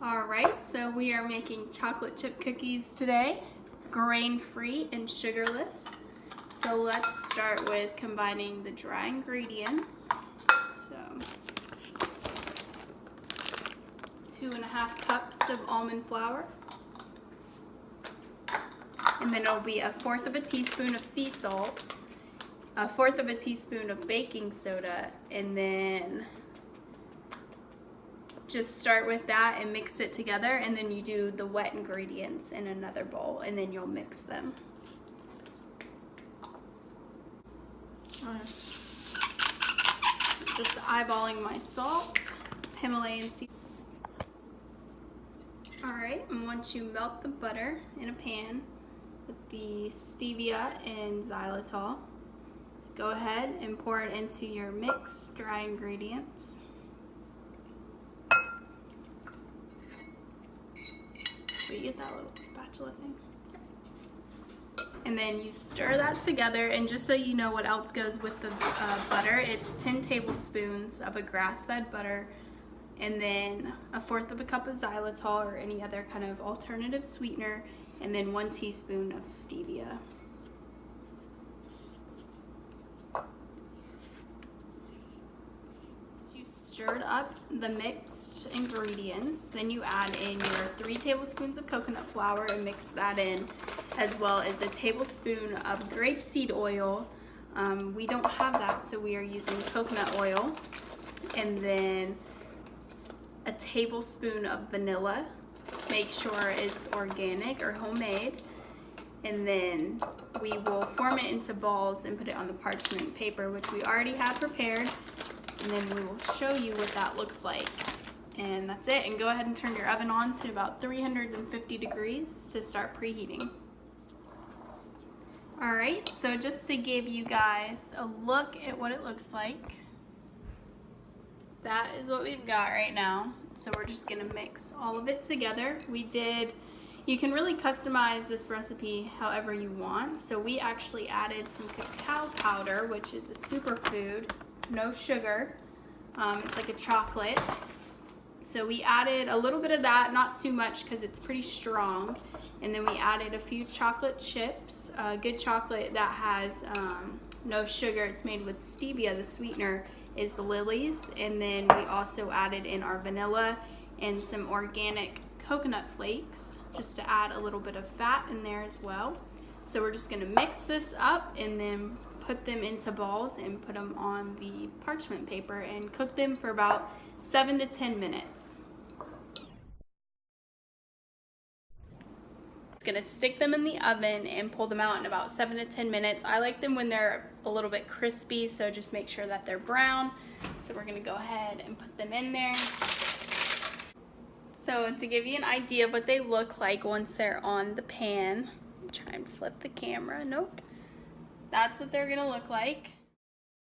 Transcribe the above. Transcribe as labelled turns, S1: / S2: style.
S1: Alright, so we are making chocolate chip cookies today, grain-free and sugarless. So let's start with combining the dry ingredients. So 2.5 cups of almond flour. And then it'll be 1/4 of a teaspoon of sea salt, 1/4 of a teaspoon of baking soda, and then just start with that and mix it together, and then you do the wet ingredients in another bowl, and then you'll mix them. Just eyeballing my salt. It's Himalayan sea. Alright, and once you melt the butter in a pan with the stevia and xylitol, go ahead and pour it into your mixed dry ingredients. So you get that little spatula thing. And then you stir that together, and just so you know what else goes with the butter, it's 10 tablespoons of a grass-fed butter, and then 1/4 of a cup of xylitol or any other kind of alternative sweetener, and then 1 teaspoon of stevia. Stirred up the mixed ingredients, then you add in your 3 tablespoons of coconut flour and mix that in, as well as a tablespoon of grapeseed oil. We don't have that, so we are using coconut oil, and then a tablespoon of vanilla. Make sure it's organic or homemade, and then we will form it into balls and put it on the parchment paper, which we already have prepared. And then we will show you what that looks like. And that's it. And go ahead and turn your oven on to about 350 degrees to start preheating. Alright, so just to give you guys a look at what it looks like, that is what we've got right now. So we're just gonna mix all of it together. You can really customize this recipe however you want. So we actually added some cacao powder, which is a superfood. It's no sugar. It's like a chocolate. So we added a little bit of that, not too much because it's pretty strong. And then we added a few chocolate chips, good chocolate that has no sugar. It's made with stevia. The sweetener is Lily's. And then we also added in our vanilla and some organic coconut flakes, just to add a little bit of fat in there as well. So we're just gonna mix this up and then put them into balls and put them on the parchment paper and cook them for about 7 to 10 minutes. Just gonna stick them in the oven and pull them out in about 7 to 10 minutes. I like them when they're a little bit crispy, so just make sure that they're brown. So we're gonna go ahead and put them in there. So to give you an idea of what they look like once they're on the pan, try and flip the camera, nope. That's what they're gonna look like.